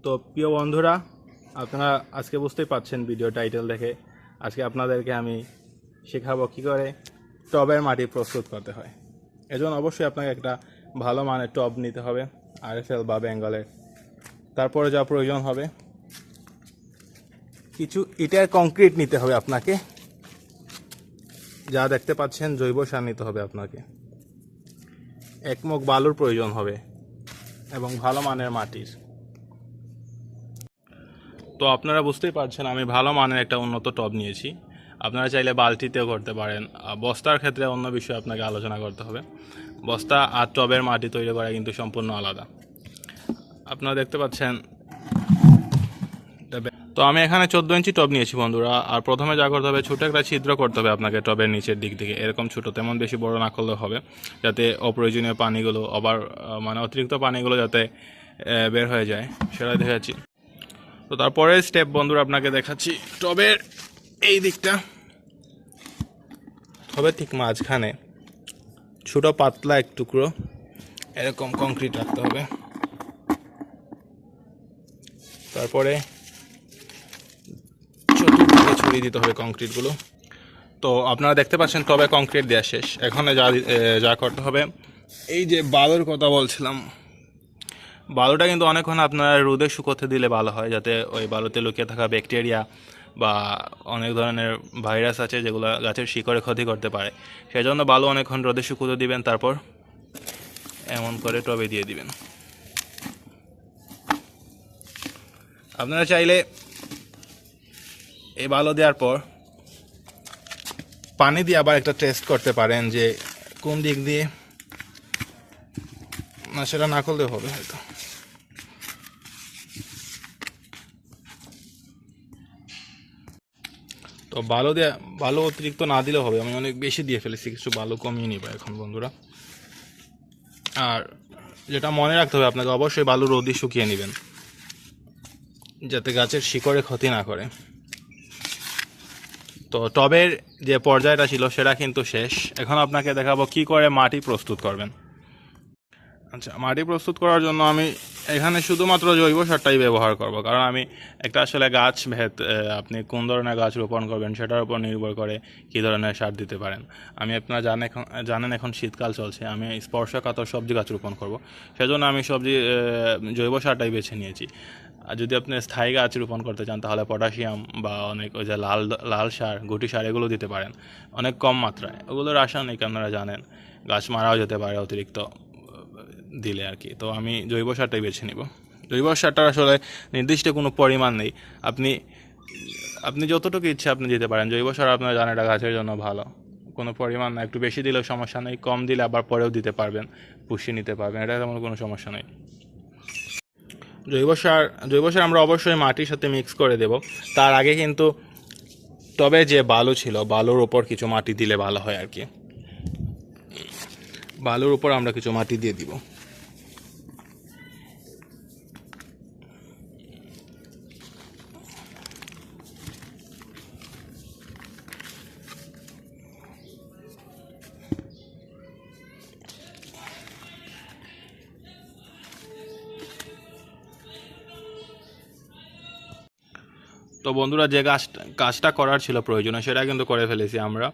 তো প্রিয় বন্ধুরা, আপনারা আজকে বুঝতেই পাচ্ছেন ভিডিও টাইটেল দেখে, আজকে আপনাদেরকে আমি শেখাবো কী করে টবের মাটি প্রস্তুত করতে হয়। এজন্য অবশ্যই আপনাকে একটা ভালো মানের টব নিতে হবে, আরএফএল বা বেঙ্গলের। তারপরে যা প্রয়োজন হবে কিছু ইটের কংক্রিট নিতে হবে আপনাকে, যা দেখতে পাচ্ছেন জৈব সার নিতে হবে আপনাকে, এক মগ বালুর প্রয়োজন হবে এবং ভালো মানের মাটির। তো আপনারা বুঝতেই পারছেন আমি ভালো মানের একটা উন্নত টব নিয়েছি। আপনারা চাইলে বালতিতেও করতে পারেন। বস্তার ক্ষেত্রে অন্য বিষয়ে আপনাকে আলোচনা করতে হবে। বস্তা আর টবের মাটি তৈরি করা কিন্তু সম্পূর্ণ আলাদা। আপনারা দেখতে পাচ্ছেন। তো আমি এখানে 14 ইঞ্চি টব নিয়েছি বন্ধুরা। আর প্রথমে যা করতে হবে, ছোটো একটা ছিদ্র করতে হবে আপনাকে টবের নিচের দিক থেকে, এরকম ছোটো, তেমন বেশি বড় না করলেও হবে, যাতে অপ্রয়োজনীয় পানিগুলো অতিরিক্ত পানিগুলো যাতে বের হয়ে যায়, সেটা দেখাচ্ছি। তো তারপরে স্টেপ বন্ধুরা আপনাকে দেখাচ্ছি। টবের এই দিকটা হবে ঠিক মাঝখানে ছোটো পাতলা এক টুকরো এরকম কংক্রিট রাখতে হবে। তারপরে চতুর্দিকে ছড়িয়ে দিতে হবে কংক্রিটগুলো। তো আপনারা দেখতে পাচ্ছেন টবে কংক্রিট দেওয়া শেষ। এখানে যা করতে হবে, এই যে বালুর কথা বলছিলাম, বালুটা কিন্তু অনেকক্ষণ আপনারা রোদে শুকোতে দিলে ভালো হয়, যাতে ওই বালুতে লুকিয়ে থাকা ব্যাকটেরিয়া বা অনেক ধরনের ভাইরাস আছে যেগুলো গাছের শিকড়ে ক্ষতি করতে পারে। সেই জন্য বালু অনেকক্ষণ রোদে শুকোতে দিবেন, তারপর এমন করে টবে দিয়ে দিবেন। আপনারা চাইলে এই বালু দেওয়ার পর পানি দিয়ে আবার একটা টেস্ট করতে পারেন যে কোন দিক দিয়ে, না সেটা না করলেও হবে হয়তো। তো বালু অতিরিক্ত না দিলেও হবে, আমি অনেক বেশি দিয়ে ফেলেছি, কিছু বালু কমিয়ে নিব এখন বন্ধুরা। আর যেটা মনে রাখতে হবে আপনাকে, অবশ্যই বালু রোদে শুকিয়ে নেবেন, যাতে গাছের শিকড়ে ক্ষতি না করে। তো টবের যে পর্যায়টা ছিল সেটা কিন্তু শেষ। এখন আপনাকে দেখাবো কি করে মাটি প্রস্তুত করবেন। আচ্ছা, মাটি প্রস্তুত করার জন্য আমি এখানে শুধুমাত্র জৈব সারটাই ব্যবহার করব, কারণ আমি একটা আসলে গাছ ভেদ, আপনি কোন ধরনের গাছ রোপণ করবেন সেটার উপর নির্ভর করে কী ধরনের সার দিতে পারেন। আপনারা জানেন এখন শীতকাল চলছে, আমি স্পর্শকাতর সবজি গাছ রোপণ করব, সেজন্য আমি জৈব সারটাই বেছে নিয়েছি। আর যদি আপনি স্থায়ী গাছ রোপণ করতে চান, তাহলে পটাশিয়াম বা অনেক ওই যে লাল সার, গুটি সার, এগুলো দিতে পারেন অনেক কম মাত্রায়। ওগুলো রাসায়নিক, আপনারা জানেন, গাছ মারাও যেতে পারে অতিরিক্ত দিলে আর কি। তো আমি জৈব সারটাই বেছে নিব। জৈব সারটার আসলে নির্দিষ্ট কোনো পরিমাণ নেই, আপনি যতটুকু ইচ্ছে আপনি দিতে পারেন। জৈব সার আপনারা জানেন এটা গাছের জন্য ভালো, কোনো পরিমাণ না, একটু বেশি দিলেও সমস্যা নেই, কম দিলে আবার পরেও দিতে পারবেন, পুষিয়ে নিতে পারবেন, এটা তেমন কোনো সমস্যা নেই। জৈব সার আমরা অবশ্যই মাটির সাথে মিক্স করে দেব। তার আগে কিন্তু তবে যে বালু ছিল, বালুর উপর কিছু মাটি দিলে ভালো হয় আর কি। বালুর উপর আমরা কিছু মাটি দিয়ে দিব। তো বন্ধুরা, যে কাজটা করার ছিল প্রয়োজনে সেটা কিন্তু করে ফেলেছি আমরা।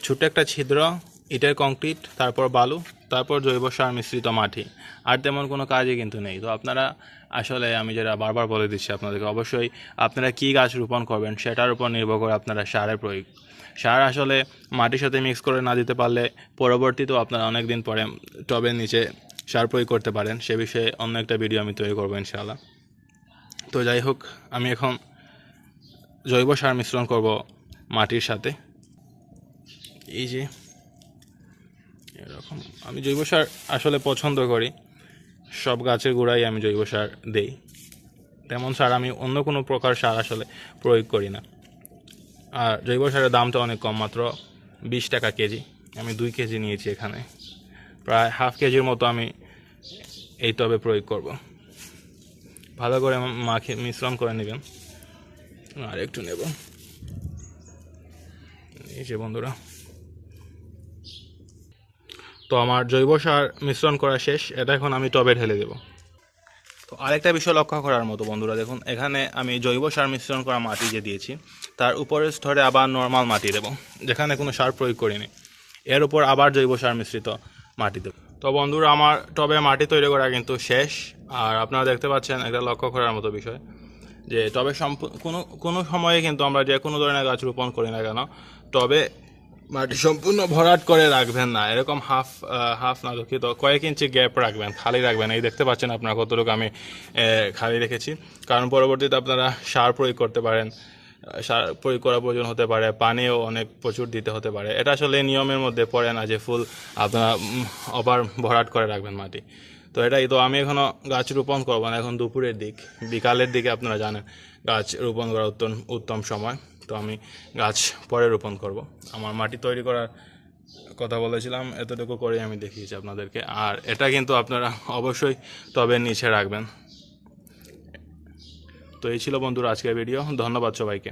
ছোট্ট একটা ছিদ্র, ইটের কংক্রিট, তারপর বালু, তারপর জৈব সার মিশ্রিত মাটি, আর তেমন কোনো কাজই কিন্তু নেই। তো আপনারা আসলে, আমি যেটা বারবার বলে দিচ্ছি আপনাদেরকে, অবশ্যই আপনারা কী গাছ রোপণ করবেন সেটার উপর নির্ভর করে আপনারা সারের প্রয়োগ। সার আসলে মাটির সাথে মিক্স করে না দিতে পারলে পরবর্তীতেও আপনারা অনেক দিন পরে টবের নিচে সার প্রয়োগ করতে পারেন। সে বিষয়ে অন্য একটা ভিডিও আমি তৈরি করবো ইনশাআল্লাহ। তো যাই হোক, আমি এখন জৈব সার মিশ্রণ করব মাটির সাথে। এই যে এরকম আমি জৈব সার আসলে পছন্দ করি, সব গাছের গোড়ায় আমি জৈব সার দেই। তেমন সার আমি অন্য কোনো প্রকার সার আসলে প্রয়োগ করি না। আর জৈব সারের দামটা অনেক কম, মাত্র 20 টাকা কেজি। আমি 2 কেজি নিয়েছি এখানে, প্রায় হাফ কেজির মতো আমি এই টবে প্রয়োগ করব। ভালো করে মিশ্রণ করে নেবেন। আর একটু নেব, এই যে বন্ধুরা। তো আমার জৈব সার মিশ্রণ করা শেষ, এটা এখন আমি টবে ঢেলে দেব। তো আরেকটা বিষয় লক্ষ্য করার মতো বন্ধুরা, দেখুন এখানে আমি জৈব সার মিশ্রণ করা মাটি যে দিয়েছি তার উপরের স্তরে আবার নর্মাল মাটি দেব, যেখানে কোনো সার প্রয়োগ করিনি। এর উপর আবার জৈব সার মিশ্রিত মাটি দেব। তো বন্ধুরা, আমার টবে মাটি তৈরি করা কিন্তু শেষ। আর আপনারা দেখতে পাচ্ছেন একটা লক্ষ্য করার মতো বিষয়, যে টবে কোনো সময়ে কিন্তু আমরা যে কোনো ধরনের গাছ রোপণ করি না কেন, টবে মাটি সম্পূর্ণ ভরাট করে রাখবেন না, এরকম হাফ না দুঃখিত কয়েক ইঞ্চি গ্যাপ রাখবেন, খালি রাখবেন। এই দেখতে পাচ্ছেন আপনারা কতটুকু আমি খালি রেখেছি, কারণ পরবর্তীতে আপনারা সার প্রয়োগ করতে পারেন, সার প্রয়োগ করার প্রয়োজন হতে পারে, পানিও অনেক প্রচুর দিতে হতে পারে। এটা আসলে নিয়মের মধ্যে পড়ে না যে ফুল আপনারা ওভার ভরাট করে রাখবেন মাটি। তো এটাই তো, আমি এখনও গাছ রোপণ করবো না, এখন দুপুরের দিক, বিকালের দিকে আপনারা জানেন গাছ রোপণ করা উত্তম সময়। তো আমি গাছ পরে রোপণ করব। আমার মাটি তৈরি করার কথা বলেছিলাম, এতটুকু করে আমি দেখিয়েছি আপনাদেরকে। আর এটা কিন্তু আপনারা অবশ্যই টবের নিচে রাখবেন। তো এই ছিল বন্ধুরা আজকের ভিডিও। ধন্যবাদ সবাইকে।